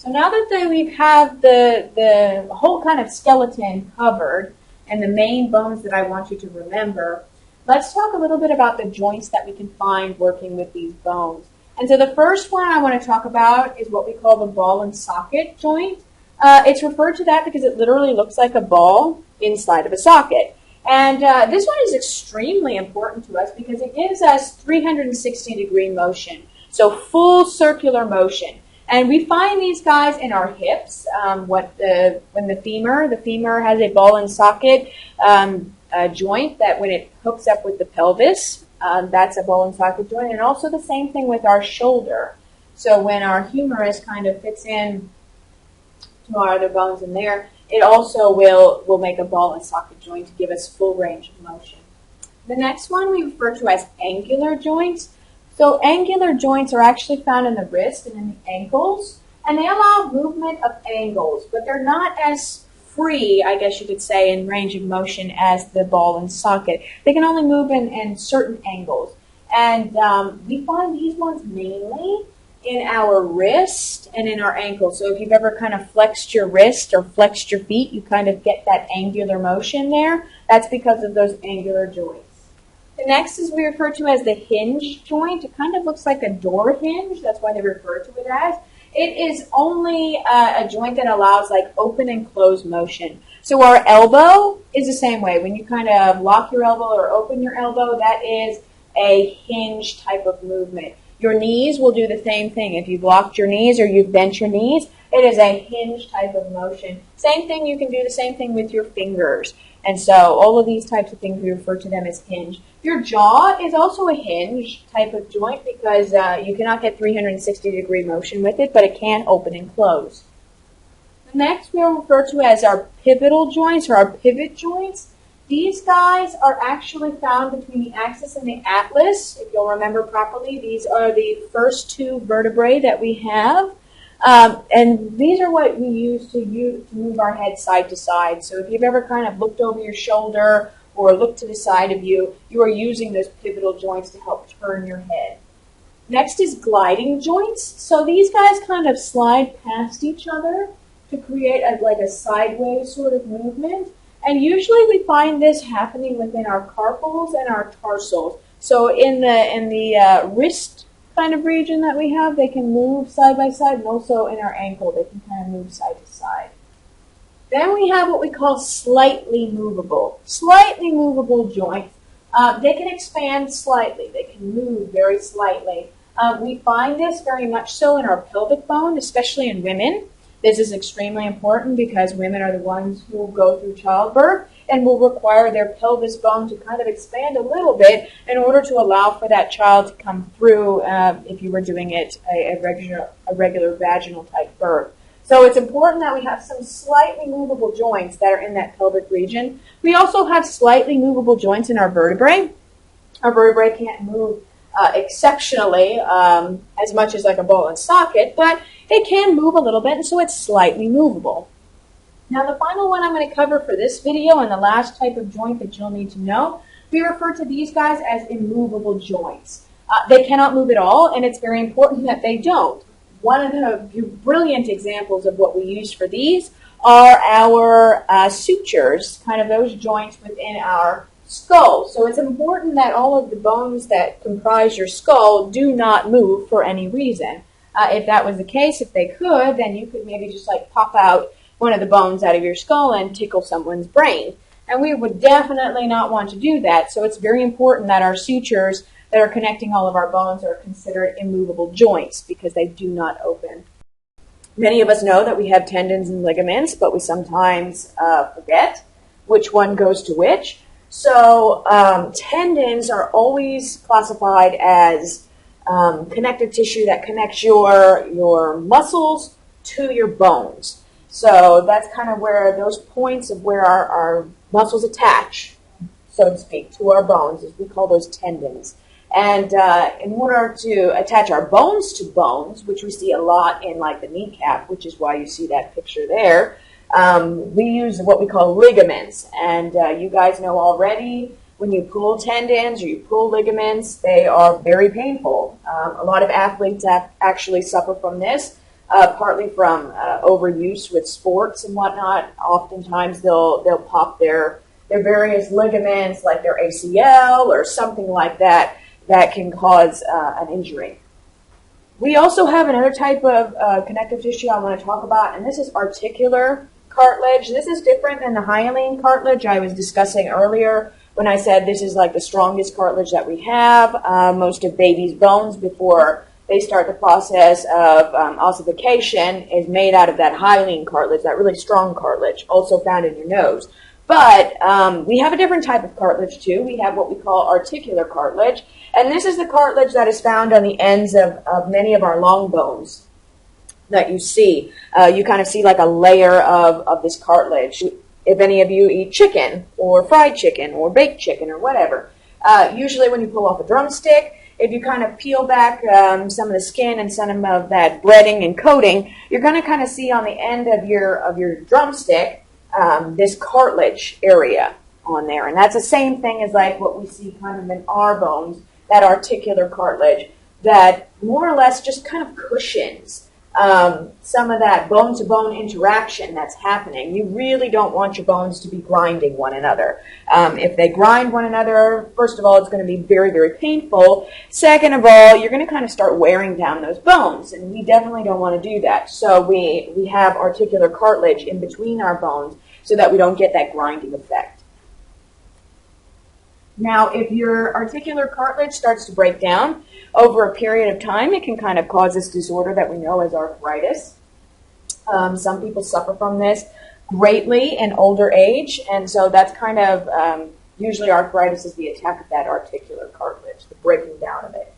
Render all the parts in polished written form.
So now that we have the whole kind of skeleton covered and the main bones that I want you to remember, let's talk a little bit about the joints that we can find working with these bones. And so the first one I want to talk about is what we call the ball and socket joint. It's referred to that because it literally looks like a ball inside of a socket. And this one is extremely important to us because it gives us 360-degree motion, so full circular motion. And we find these guys in our hips. When the femur has a ball and socket joint that when it hooks up with the pelvis, that's a ball and socket joint. And also the same thing with our shoulder. So when our humerus kind of fits in to our other bones in there, it also will make a ball and socket joint to give us full range of motion. The next one we refer to as angular joints. So angular joints are actually found in the wrist and in the ankles, and they allow movement of angles, but they're not as free, I guess you could say, in range of motion as the ball and socket. They can only move in certain angles. And we find these ones mainly in our wrist and in our ankle. So if you've ever kind of flexed your wrist or flexed your feet, you kind of get that angular motion there. That's because of those angular joints. The next is we refer to as the hinge joint. It kind of looks like a door hinge. That's why they refer to it as. It is only a joint that allows like open and close motion. So our elbow is the same way. When you kind of lock your elbow or open your elbow, that is a hinge type of movement. Your knees will do the same thing. If you've locked your knees or you've bent your knees, it is a hinge type of motion. Same thing, you can do the same thing with your fingers. And so all of these types of things, we refer to them as hinge. Your jaw is also a hinge type of joint because you cannot get 360-degree motion with it, but it can open and close. The next we'll refer to as our pivotal joints or our pivot joints. These guys are actually found between the axis and the atlas. If you'll remember properly, these are the first two vertebrae that we have. And these are what we use to move our head side to side. So if you've ever kind of looked over your shoulder or looked to the side of you, you are using those pivotal joints to help turn your head. Next is gliding joints. So these guys kind of slide past each other to create like a sideways sort of movement. And usually we find this happening within our carpals and our tarsals. So in the wrist kind of region that we have, they can move side by side, and also in our ankle, they can kind of move side to side. Then we have what we call slightly movable joints. They can expand slightly. They can move very slightly. We find this very much so in our pelvic bone, especially in women. This is extremely important because women are the ones who go through childbirth and will require their pelvis bone to kind of expand a little bit in order to allow for that child to come through if you were doing it a regular vaginal type birth. So it's important that we have some slightly movable joints that are in that pelvic region. We also have slightly movable joints in our vertebrae. Our vertebrae can't move exceptionally as much as like a ball and socket, but it can move a little bit, and so it's slightly movable. Now the final one I'm going to cover for this video and the last type of joint that you'll need to know, we refer to these guys as immovable joints. They cannot move at all, and it's very important that they don't. One of the brilliant examples of what we use for these are our sutures, kind of those joints within our skull. So it's important that all of the bones that comprise your skull do not move for any reason. If that was the case, if they could, then you could maybe just like pop out one of the bones out of your skull and tickle someone's brain. And we would definitely not want to do that. So it's very important that our sutures that are connecting all of our bones are considered immovable joints because they do not open. Many of us know that we have tendons and ligaments, but we sometimes forget which one goes to which. So tendons are always classified as connective tissue that connects your muscles to your bones. So that's kind of where those points of where our muscles attach, so to speak, to our bones, we call those tendons. And in order to attach our bones to bones, which we see a lot in like the kneecap, which is why you see that picture there, we use what we call ligaments. And you guys know already, when you pull tendons or you pull ligaments, they are very painful. A lot of athletes actually suffer from this. partly from overuse with sports and whatnot. Oftentimes they'll pop their various ligaments, like their ACL or something like that, that can cause an injury. We also have another type of connective tissue I want to talk about, and this is articular cartilage. This is different than the hyaline cartilage I was discussing earlier when I said this is like the strongest cartilage that we have. Most of babies' bones before they start the process of ossification is made out of that hyaline cartilage, that really strong cartilage, also found in your nose. But we have a different type of cartilage too. We have what we call articular cartilage, and this is the cartilage that is found on the ends of many of our long bones that you see. You kind of see like a layer of this cartilage. If any of you eat chicken or fried chicken or baked chicken or whatever, usually when you pull off a drumstick, if you kind of peel back some of the skin and some of that breading and coating, you're going to kind of see on the end of your drumstick this cartilage area on there. And that's the same thing as like what we see kind of in our bones, that articular cartilage that more or less just kind of cushions some of that bone-to-bone interaction that's happening. You really don't want your bones to be grinding one another. If they grind one another, first of all, it's going to be very, very painful. Second of all, you're going to kind of start wearing down those bones, and we definitely don't want to do that. So we have articular cartilage in between our bones so that we don't get that grinding effect. Now, if your articular cartilage starts to break down over a period of time, it can kind of cause this disorder that we know as arthritis. Some people suffer from this greatly in older age, and so that's kind of, usually arthritis is the attack of that articular cartilage, the breaking down of it.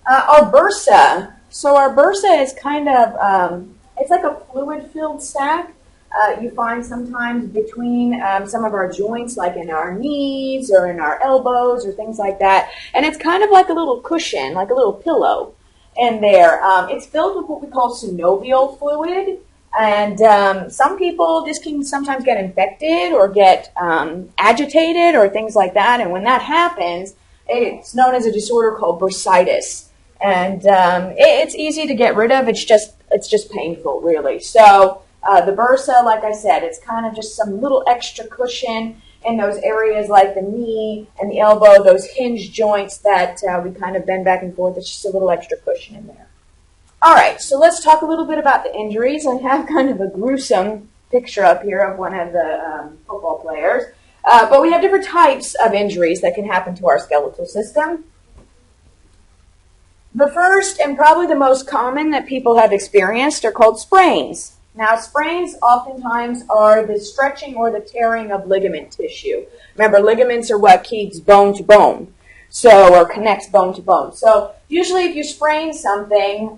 Our bursa. So our bursa is kind of, it's like a fluid-filled sac. You find sometimes between some of our joints, like in our knees or in our elbows or things like that. And it's kind of like a little cushion, like a little pillow in there. It's filled with what we call synovial fluid. And some people, this can sometimes get infected or get agitated or things like that. And when that happens, it's known as a disorder called bursitis. And it's easy to get rid of. It's just painful, really. So the bursa, like I said, it's kind of just some little extra cushion in those areas like the knee and the elbow, those hinge joints that we kind of bend back and forth. It's just a little extra cushion in there. All right, so let's talk a little bit about the injuries. I have kind of a gruesome picture up here of one of the football players. But we have different types of injuries that can happen to our skeletal system. The first and probably the most common that people have experienced are called sprains. Now, sprains oftentimes are the stretching or the tearing of ligament tissue. Remember, ligaments are what keeps bone to bone, or connects bone to bone. So usually if you sprain something,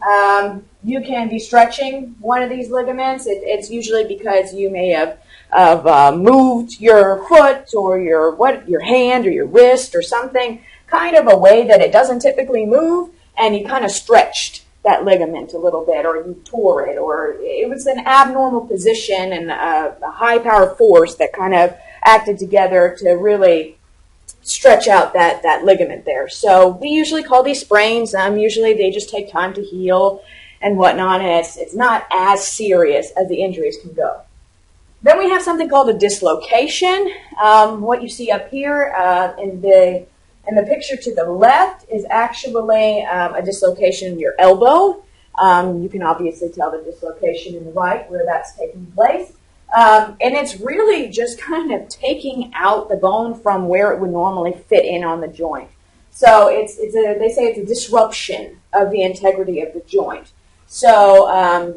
you can be stretching one of these ligaments. It's usually because you may have moved your foot or your hand or your wrist or something, kind of a way that it doesn't typically move, and you kind of stretched that ligament a little bit, or you tore it, or it was an abnormal position and a high-power force that kind of acted together to really stretch out that ligament there. So we usually call these sprains. Usually they just take time to heal and whatnot, and it's not as serious as the injuries can go. Then we have something called a dislocation. What you see up here in the picture to the left is actually a dislocation in your elbow. You can obviously tell the dislocation in the right where that's taking place. And it's really just kind of taking out the bone from where it would normally fit in on the joint. So they say it's a disruption of the integrity of the joint. So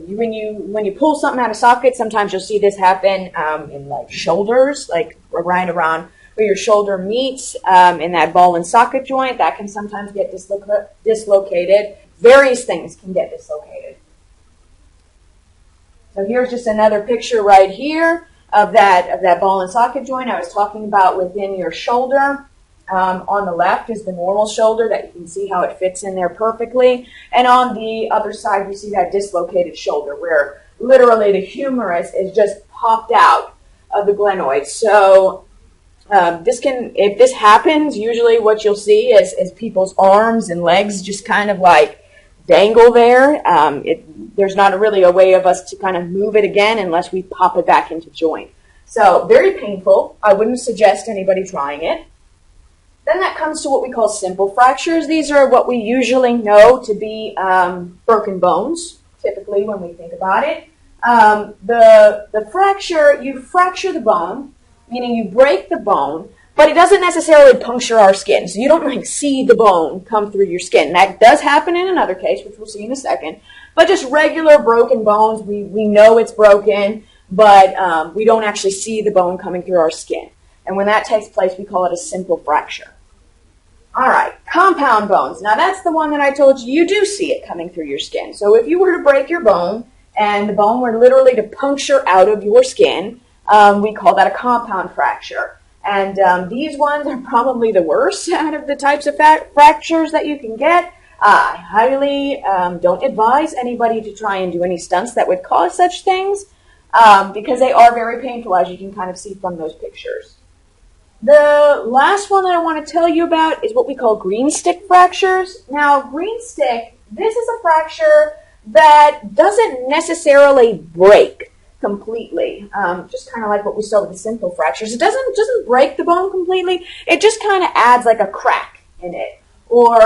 when you pull something out of socket, sometimes you'll see this happen in like shoulders, like right around where your shoulder meets in that ball and socket joint. That can sometimes get dislocated. Various things can get dislocated. So here's just another picture right here of that ball and socket joint I was talking about within your shoulder. On the left is the normal shoulder that you can see how it fits in there perfectly. And on the other side, you see that dislocated shoulder where literally the humerus is just popped out of the glenoid. So if this happens, usually what you'll see is people's arms and legs just kind of like dangle there. There's not really a way of us to kind of move it again unless we pop it back into joint. So very painful. I wouldn't suggest anybody trying it. Then that comes to what we call simple fractures. These are what we usually know to be broken bones, typically when we think about it. The fracture, you fracture the bone, meaning you break the bone, but it doesn't necessarily puncture our skin. So you don't like see the bone come through your skin. That does happen in another case, which we'll see in a second. But just regular broken bones, we know it's broken, but we don't actually see the bone coming through our skin. And when that takes place, we call it a simple fracture. All right, compound bones. Now that's the one that I told you, you do see it coming through your skin. So if you were to break your bone and the bone were literally to puncture out of your skin, we call that a compound fracture. And these ones are probably the worst out of the types of fractures that you can get. I highly don't advise anybody to try and do any stunts that would cause such things because they are very painful, as you can kind of see from those pictures. The last one that I want to tell you about is what we call green stick fractures. Now, green stick, this is a fracture that doesn't necessarily break completely, just kind of like what we saw with the simple fractures. It doesn't break the bone completely. It just kind of adds like a crack in it, or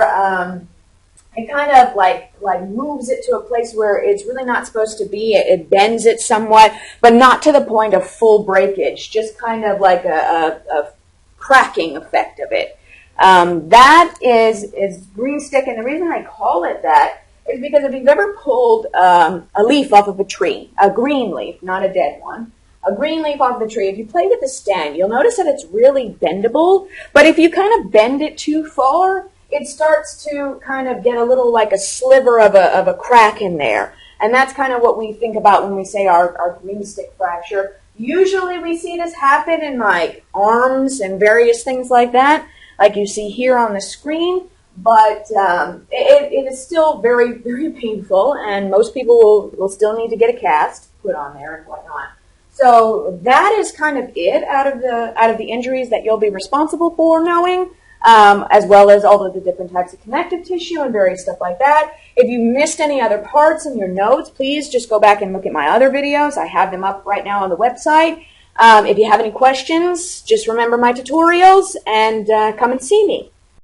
it kind of like moves it to a place where it's really not supposed to be. It bends it somewhat, but not to the point of full breakage, just kind of like a cracking effect of it. That is green stick, and the reason I call it that is because if you've ever pulled a leaf off of a tree, a green leaf, not a dead one, a green leaf off the tree, if you play with the stem, you'll notice that it's really bendable, but if you kind of bend it too far, it starts to kind of get a little like a sliver of a crack in there. And that's kind of what we think about when we say our green stick fracture. Usually we see this happen in like arms and various things like that, like you see here on the screen, but it is still very, very painful, and most people will still need to get a cast put on there and whatnot. So that is kind of it out of the injuries that you'll be responsible for knowing, as well as all of the different types of connective tissue and various stuff like that. If you missed any other parts in your notes, please just go back and look at my other videos. I have them up right now on the website. If you have any questions, just remember my tutorials and come and see me.